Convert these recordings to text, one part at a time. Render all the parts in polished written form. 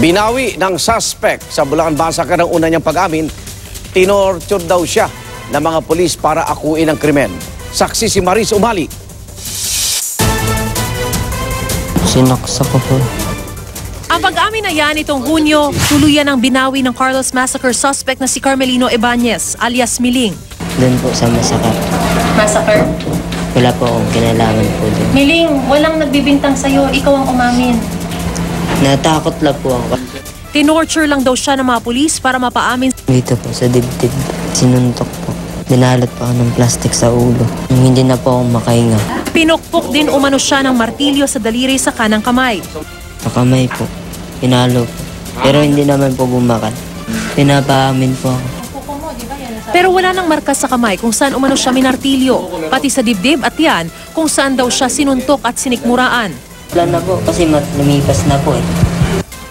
Binawi ng suspect sa Bulacan Massacre ng una niyang pag-amin, tinorture daw siya ng mga pulis para akuin ang krimen. Saksi si Maris Umali. Sinaksak ko po. Ang pag-amin na yan itong Hunyo, tuluyan ang binawi ng Carlos Massacre suspect na si Carmelino Ibanez alias Miling. Doon po sa masakit. Massacre? Wala po akong kinalaman po doon. Miling, walang nagbibintang sa'yo, ikaw ang umamin. Natakot lang po ako. Tinorture lang daw siya ng mga pulis para mapaamin. Dito po sa dibdib, sinuntok po. Binalot pa ako ng plastic sa ulo. Hindi na po ako makahinga. Pinukpok din umano siya ng martilyo sa daliri sa kanang kamay. Sa kamay po, pinalo po. Pero hindi naman po bumakal. Pinapaamin po ako. Pero wala nang markas sa kamay kung saan umano siya minartilyo, pati sa dibdib at yan kung saan daw siya sinuntok at sinikmuraan. Wala na po kasi lumipas na po eh.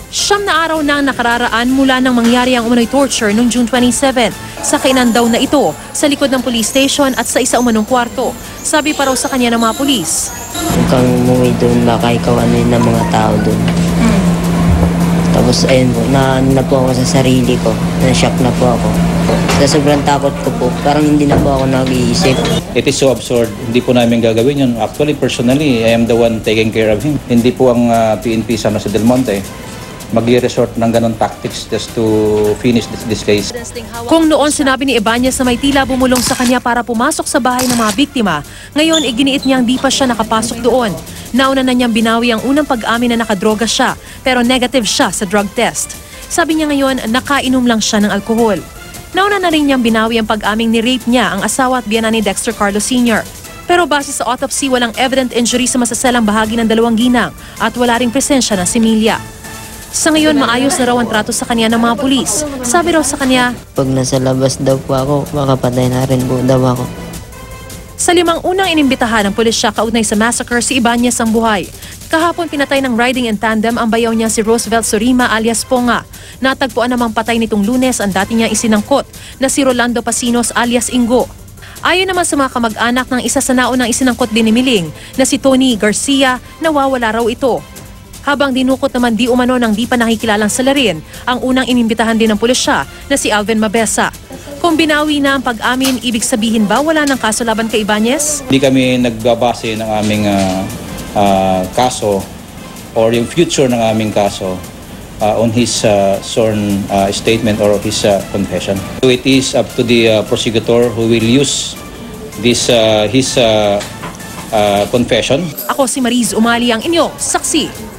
9 na araw na ang nakararaan mula nang mangyari ang umano'y torture noong June 27 sa kainan daw na ito sa likod ng police station at sa isa umanong kwarto. Sabi pa raw sa kanya ng mga pulis. Kung kang umuwi doon, baka ikaw ano yun ng mga tao doon. Tapos ayun po, na po ako sa sarili ko. Na-shock na po ako. Sa sobrang takot ko po, parang hindi na po ako nag-iisip. It is so absurd. Hindi po namin gagawin yun. Actually, personally, I am the one taking care of him. Hindi po ang PNP sama sa Del Monte mag-resort ng ganong tactics just to finish this case. Kung noon sinabi ni Ibanez na may tila bumulong sa kanya para pumasok sa bahay ng mga biktima, ngayon iginiit niyang di pa siya nakapasok doon. Nauna na niyang binawi ang unang pag-amin na nakadroga siya, pero negative siya sa drug test. Sabi niya ngayon, nakainom lang siya ng alkohol. Nauna na rin niyang binawi ang pag-aming ni-rape niya ang asawa at biyanan ni Dexter Carlos Sr. Pero base sa autopsy, walang evident injury sa masaselang bahagi ng dalawang ginang at wala ring presensya ng similya. Sa ngayon, maayos na raw ang trato sa kanya ng mga pulis. Sabi raw sa kanya, pag nasa labas daw po ako, makapatay na rin po daw ako. Sa 5 unang inimbitahan ng pulisya kaugnay sa massacre, si Ibanez ang buhay. Kahapon pinatay ng riding in tandem ang bayaw niya si Roosevelt Surima alias Ponga. Natagpuan namang patay nitong Lunes ang dati niya isinangkot na si Rolando Pasinos alias Ingo. Ayon naman sa mga kamag-anak ng isa sa naunang isinangkot din ni Miling na si Tony Garcia, nawawala raw ito. Habang dinukot naman di umano ng di pa nakikilalang salarin ang unang inimbitahan din ng pulisya na si Alvin Mabesa. Kung binawi na ang pag-amin, ibig sabihin ba wala ng kaso laban kay Ibanez? Hindi kami nagbabase ng aming kaso or yung future ng aming kaso on his sworn statement or his confession. So it is up to the prosecutor who will use this his confession. Ako si Maris Umali, ang inyong saksi.